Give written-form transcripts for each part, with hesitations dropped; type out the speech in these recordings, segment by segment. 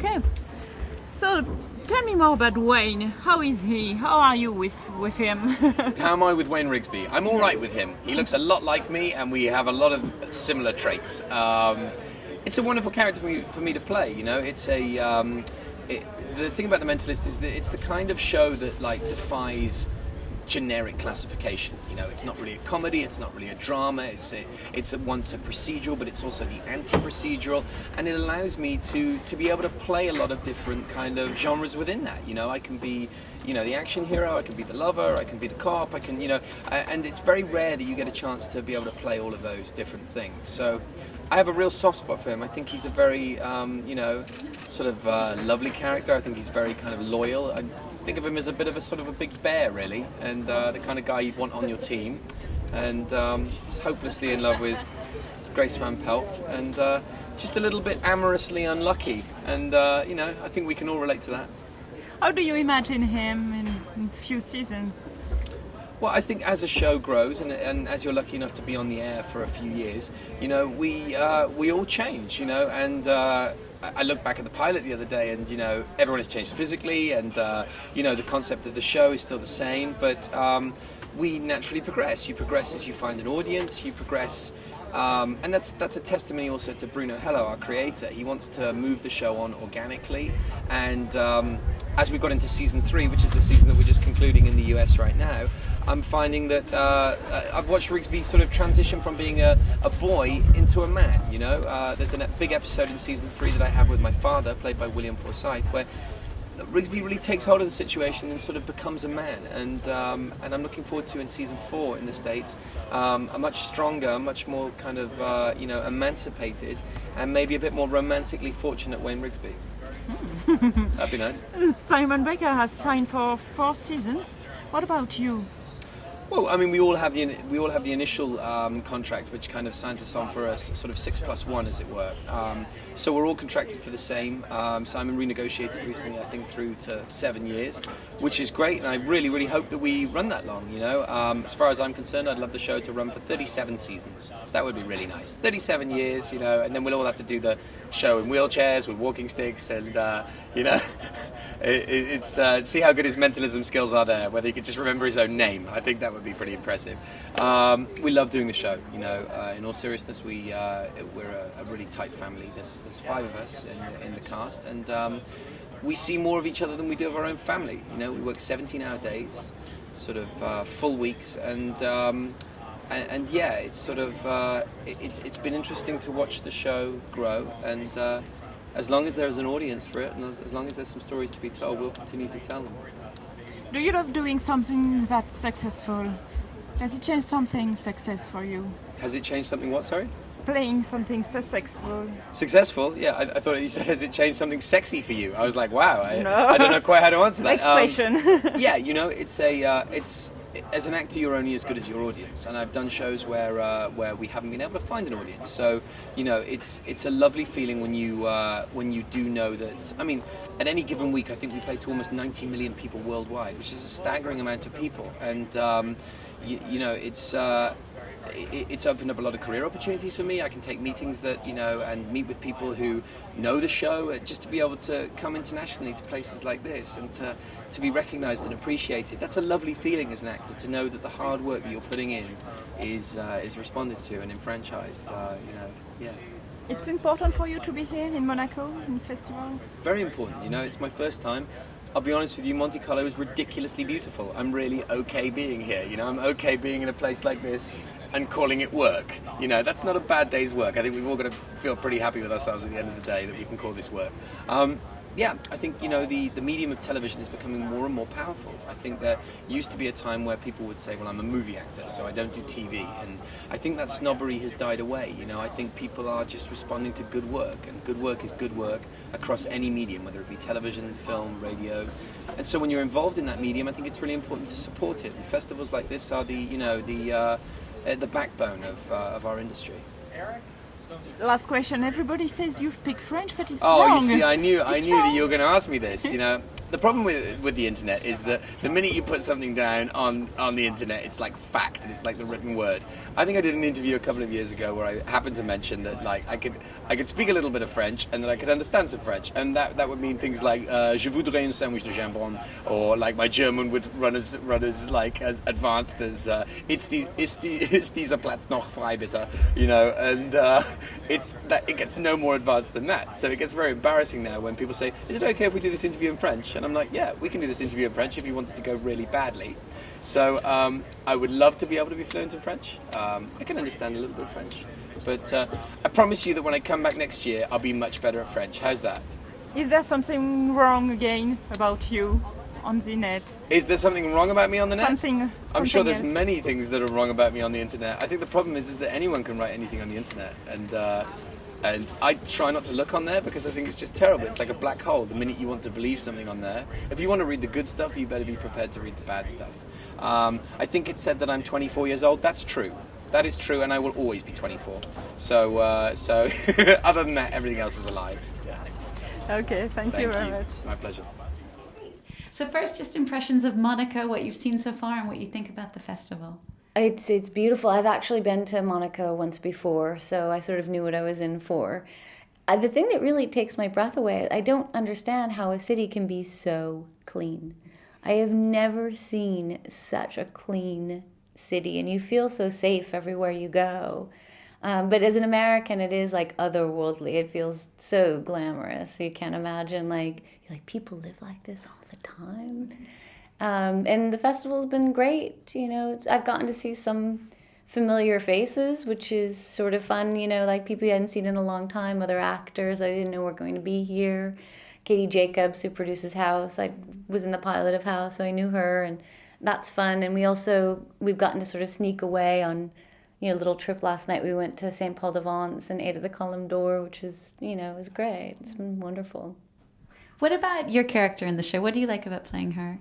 Okay. So, tell me more about Wayne. How is he? How are you with him? How am I with Wayne Rigsby? I'm all right with him. He looks a lot like me, and we have a lot of similar traits. It's a wonderful character for me to play. You know, it's the thing about The Mentalist is that it's the kind of show that like defies generic classification. You know, it's not really a comedy, it's not really a drama, it's once a procedural, but it's also the anti-procedural, and it allows me to be able to play a lot of different kind of genres within that. You know, I can be, you know, the action hero, I can be the lover, I can be the cop, I can, you know, and it's very rare that you get a chance to be able to play all of those different things. So I have a real soft spot for him. I think he's a very, you know, sort of lovely character. I think he's very kind of loyal. I think of him as a bit of a sort of a big bear, really, and the kind of guy you'd want on your team. And he's hopelessly in love with Grace Van Pelt, and just a little bit amorously unlucky. And you know, I think we can all relate to that. How do you imagine him in a few seasons? Well, I think as a show grows, and as you're lucky enough to be on the air for a few years, you know, we all change, you know, and I look back at the pilot the other day, and you know, everyone has changed physically, and you know, the concept of the show is still the same, but we naturally progress. You progress as you find an audience. You progress, and that's a testimony also to Bruno Hello, our creator. He wants to move the show on organically, and as we got into season 3, which is the season that we're just concluding in the US right now, I'm finding that I've watched Rigsby sort of transition from being a boy into a man, you know. There's a big episode in season 3 that I have with my father, played by William Forsythe, where Rigsby really takes hold of the situation and sort of becomes a man, and I'm looking forward to in season 4 in the States a much stronger, much more kind of you know, emancipated and maybe a bit more romantically fortunate Wayne Rigsby. That'd be nice. Simon Baker has signed for 4 seasons. What about you? Well, I mean, we all have the initial contract, which kind of signs us on for a sort of 6+1, as it were. So we're all contracted for the same. Simon renegotiated recently, I think, through to 7 years, which is great, and I really, really hope that we run that long. You know, as far as I'm concerned, I'd love the show to run for 37 seasons. That would be really nice. 37 years, you know, and then we'll all have to do the show in wheelchairs with walking sticks, and you know. It's see how good his mentalism skills are there, whether he could just remember his own name. I think that would be pretty impressive. We love doing the show, you know. In all seriousness, we're a really tight family. There's 5 of us in the cast, and we see more of each other than we do of our own family. You know, we work 17-hour days, sort of full weeks, and yeah, it's sort of it's been interesting to watch the show grow, and as long as there's an audience for it, and as long as there's some stories to be told, we'll continue to tell them. Do you love doing something that's successful? Has it changed something success for you? Has it changed something what, sorry? Playing something successful. Successful? Yeah, I thought you said, has it changed something sexy for you? I was like, wow, I don't know quite how to answer that. Expression. Yeah, you know, it's as an actor, you're only as good as your audience, and I've done shows where we haven't been able to find an audience. So, you know, it's a lovely feeling when you do know that. I mean, at any given week, I think we play to almost 90 million people worldwide, which is a staggering amount of people, and you know, it's opened up a lot of career opportunities for me. I can take meetings that, you know, and meet with people who know the show, just to be able to come internationally to places like this, and to be recognised and appreciated. That's a lovely feeling as an actor, to know that the hard work that you're putting in is responded to and enfranchised. You know, yeah. It's important for you to be here in Monaco, in the festival? Very important, you know, it's my first time. I'll be honest with you, Monte-Carlo is ridiculously beautiful. I'm really okay being here, you know, I'm okay being in a place like this and calling it work. You know, that's not a bad day's work. I think we've all got to feel pretty happy with ourselves at the end of the day that we can call this work. Yeah, I think, you know, the medium of television is becoming more and more powerful. I think there used to be a time where people would say, well, I'm a movie actor, so I don't do TV. And I think that snobbery has died away. You know, I think people are just responding to good work, and good work is good work across any medium, whether it be television, film, radio. And so when you're involved in that medium, I think it's really important to support it. And festivals like this are the backbone of our industry. Last question. Everybody says you speak French, but it's wrong. You see, I knew that you were going to ask me this. You know, the problem with the internet is that the minute you put something down on the internet, it's like fact and it's like the written word. I think I did an interview a couple of years ago where I happened to mention that like I could speak a little bit of French and that I could understand some French, and that would mean things like je voudrais un sandwich de jambon, or like my German would run as advanced as ist dieser Platz noch frei bitte, you know, and it gets no more advanced than that. So it gets very embarrassing now when people say, is it okay if we do this interview in French? And I'm like, yeah, we can do this interview in French if you want it to go really badly. So I would love to be able to be fluent in French. I can understand a little bit of French, but I promise you that when I come back next year, I'll be much better at French. How's that? Is there something wrong again about you on the net? Is there something wrong about me on the net? Something I'm sure there's else. many things that are wrong about me on the internet. I think the problem is that anyone can write anything on the internet, and I try not to look on there because I think it's just terrible. It's like a black hole. The minute you want to believe something on there, if you want to read the good stuff, you better be prepared to read the bad stuff. I think it said that I'm 24 years old. That's true. That is true, and I will always be 24. So other than that, everything else is a lie. Okay, thank you very much. My pleasure. So first, just impressions of Monaco, what you've seen so far and what you think about the festival. It's beautiful. I've actually been to Monaco once before, so I sort of knew what I was in for. The thing that really takes my breath away, I don't understand how a city can be so clean. I have never seen such a clean city, and you feel so safe everywhere you go. But as an American, it is like otherworldly. It feels so glamorous. You can't imagine, like, you're like, people live like this all the time. And the festival's been great. You know, I've gotten to see some familiar faces, which is sort of fun. You know, like people you hadn't seen in a long time, other actors I didn't know were going to be here. Katie Jacobs, who produces House, I was in the pilot of House, so I knew her, and that's fun. And we've gotten to sort of sneak away on, you know, a little trip last night. We went to St. Paul de Vence and ate at the Colombe d'Or, which is, you know, was great. It's been wonderful. What about your character in the show? What do you like about playing her?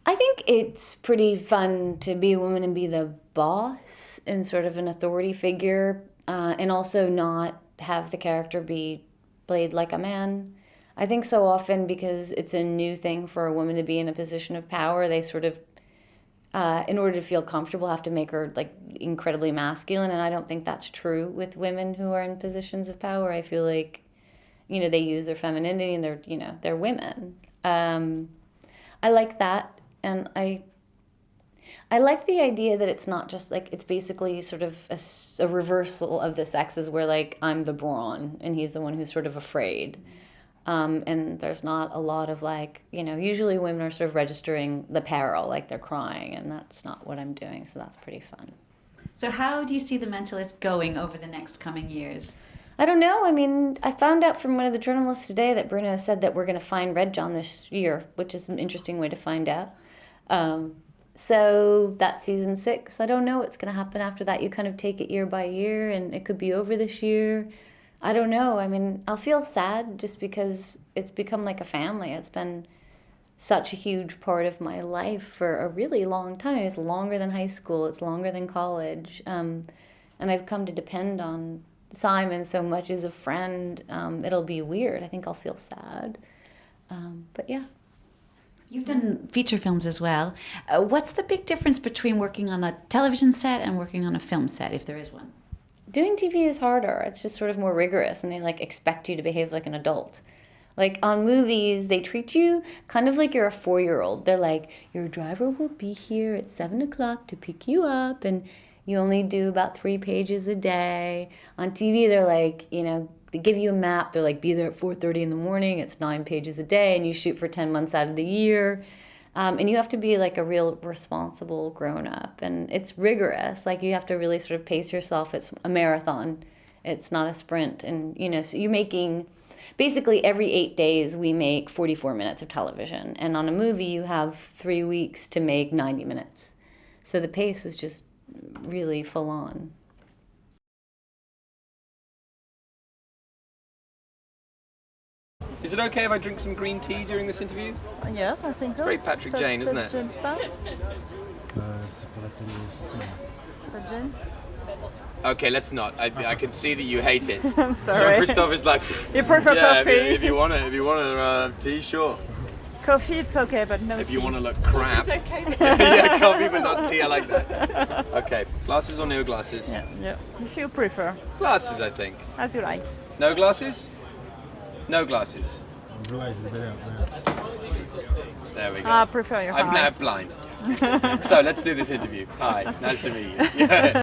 I think it's pretty fun to be a woman and be the boss and sort of an authority figure, and also not have the character be played like a man. I think so often, because it's a new thing for a woman to be in a position of power, they sort of, in order to feel comfortable, have to make her like incredibly masculine, and I don't think that's true with women who are in positions of power. I feel like, you know, they use their femininity and they're, you know, they're women. I like that. And I like the idea that it's not just like, it's basically sort of a reversal of the sexes where like I'm the brawn and he's the one who's sort of afraid. And there's not a lot of like, you know, usually women are sort of registering the peril, like they're crying, and that's not what I'm doing, so that's pretty fun. So how do you see The Mentalist going over the next coming years? I don't know. I mean, I found out from one of the journalists today that Bruno said that we're going to find Red John this year, which is an interesting way to find out. So that's season 6. I don't know what's going to happen after that. You kind of take it year by year, and it could be over this year. I don't know. I mean, I'll feel sad just because it's become like a family. It's been such a huge part of my life for a really long time. It's longer than high school. It's longer than college. And I've come to depend on Simon so much as a friend. It'll be weird. I think I'll feel sad. But yeah. You've done feature films as well. What's the big difference between working on a television set and working on a film set, if there is one? Doing TV is harder. It's just sort of more rigorous, and they like expect you to behave like an adult. Like on movies, they treat you kind of like you're a 4-year-old. They're like, your driver will be here at 7 o'clock to pick you up, and you only do about 3 pages a day. On TV, they're like, you know, they give you a map. They're like, be there at 4:30 in the morning. It's 9 pages a day, and you shoot for 10 months out of the year. And you have to be like a real responsible grown-up, and it's rigorous. Like you have to really sort of pace yourself. It's a marathon. It's not a sprint. And, you know, so you're making, basically every 8 days we make 44 minutes of television. And on a movie, you have 3 weeks to make 90 minutes. So the pace is just really full on. Is it okay if I drink some green tea during this interview? Yes, I think so. It's very Patrick Jane, isn't it? C'est pour la télévision. Okay, let's not. I can see that you hate it. I'm sorry. Jean-Christophe is like, You prefer yeah, coffee? if you want tea, sure. Coffee, it's okay, but no If tea. you want to look crap. It's okay. Yeah, coffee, but not tea. I like that. Okay, glasses or no glasses? Yeah. If you prefer, Glasses, I think. as you like. No glasses? No glasses. Blue eyes is better. There we go. I prefer your I'm now eyes. blind. So let's do this interview. Hi, nice to meet you. Yeah.